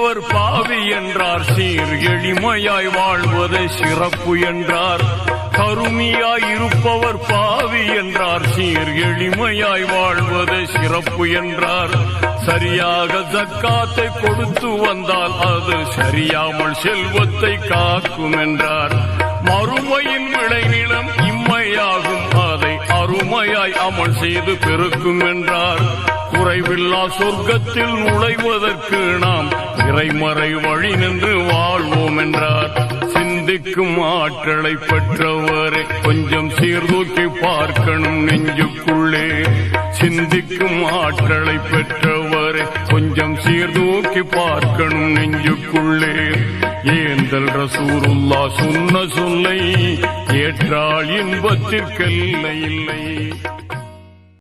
இருப்பவர் பாவி என்றார், சீர் எளிமையாய் வாழ்வது சிறப்பு என்றார். கருமியாய் இருப்பவர் பாவி என்றார், சீர் எளிமையாய் வாழ்வது சிறப்பு என்றார். சரியாக ஜக்காத்தை கொடுத்து வந்தால் அது சரியாமல் செல்வத்தை காக்கும் என்றார். மறுமையின் விளைநிலம் இம்மையாகும், அதை அருமையாய் அமல் செய்து பெருக்கும் என்றார். குறைவில்லா சொர்க்கத்தில் நுழைவதற்கு நாம் இறைமறை வழி நின்று வாழ்வோம் என்றார். சிந்திக்கும் ஆற்றலை பெற்றவரை கொஞ்சம் சீர்தூக்கி பார்க்கணும் நெஞ்சுக்குள்ளே. சிந்திக்கும் ஆற்றலை பெற்றவரை கொஞ்சம் சீர்தூக்கி பார்க்கணும் நெஞ்சுக்குள்ளே. ஏந்தல் ரசூலுல்லாஹ் சொன்ன சொல்லை ஏற்றால் இன்பத்திற்கெல்லை இல்லை.